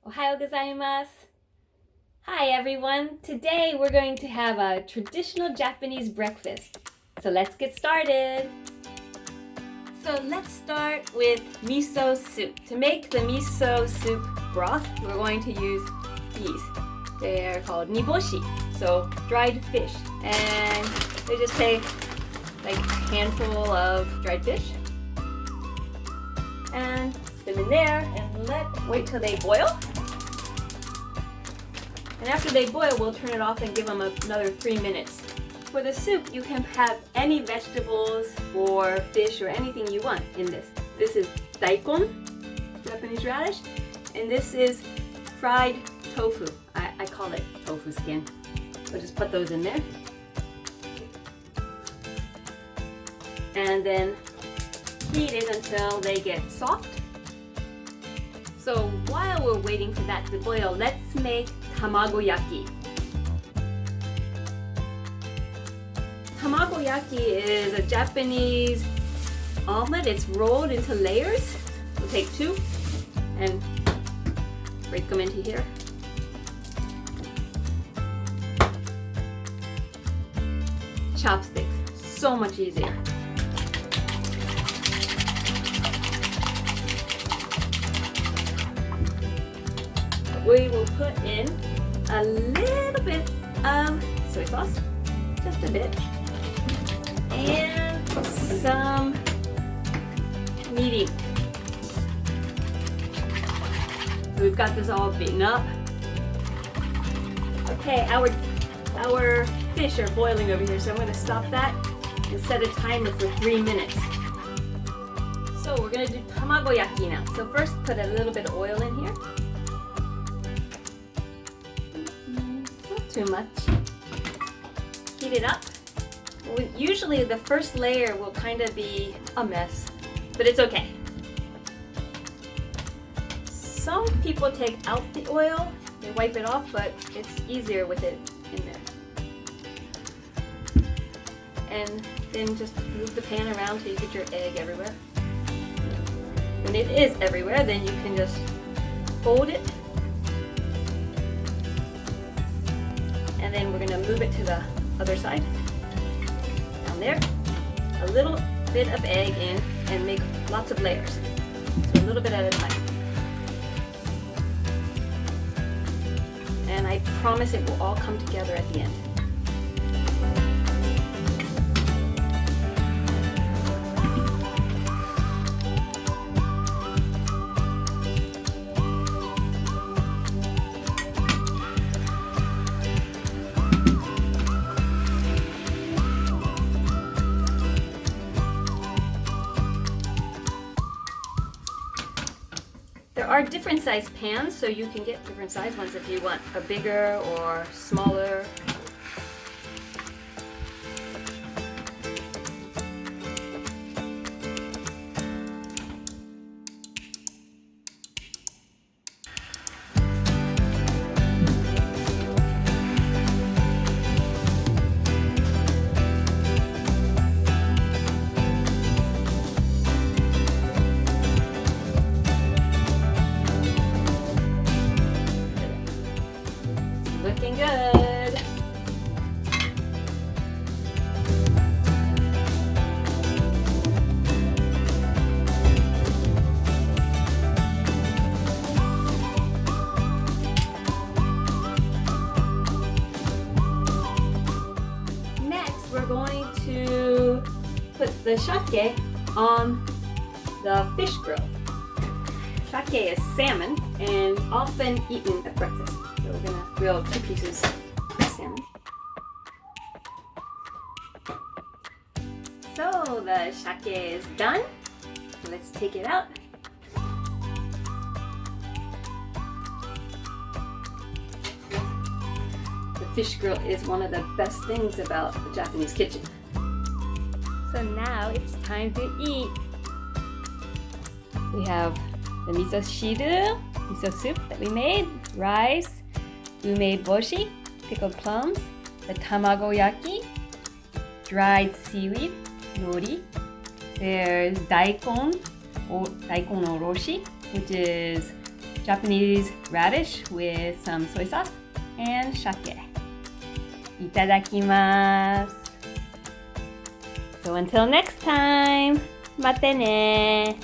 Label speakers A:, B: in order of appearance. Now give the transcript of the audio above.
A: Ohayou gozaimasu. Hi everyone. Today we're going to have a traditional Japanese breakfast. So let's get started. So let's start with miso soup. To make the miso soup broth, we're going to use these. They're called niboshi, so dried fish. And they just take like a handful of dried fish and put them in there and wait till they boil. And after they boil, we'll turn it off and give them another 3 minutes. For the soup, you can have any vegetables or fish or anything you want in this. This is daikon, Japanese radish, and this is fried tofu. I call it tofu skin. So just put those in there. And then heat it until they get soft. So while we're waiting for that to boil, let's make tamagoyaki. Tamagoyaki is a Japanese omelet. It's rolled into layers. We'll take 2 and break them into here. Chopsticks, so much easier. We will put in a little bit of soy sauce, just a bit, and some kneading. We've got this all beaten up. Okay, our fish are boiling over here, so I'm going to stop that and set a timer for 3 minutes. So we're going to do tamagoyaki now. So first put a little bit of oil in here. Not too much. Heat it up. Usually the first layer will kind of be a mess, but it's okay. Some people take out the oil, they wipe it off, but it's easier with it in there. And then just move the pan around till you get your egg everywhere. When it is everywhere, then you can just fold it. And then we're going to move it to the other side. Down there. A little bit of egg in and make lots of layers. So a little bit at a time. And I promise it will all come together at the end. There are different size pans, so you can get different size ones if you want a bigger or smaller. Looking good. Next, we're going to put the sake on the fish grill. Sake is salmon and often eaten at breakfast. So we're gonna grill 2 pieces of salmon. So the sake is done. So let's take it out. The fish grill is one of the best things about the Japanese kitchen. So now it's time to eat. We have the miso shiru, miso soup that we made, rice, umeboshi, pickled plums, the tamagoyaki, dried seaweed, nori. There's daikon oroshi, which is Japanese radish with some soy sauce and sake. Itadakimasu. So until next time, mate ne!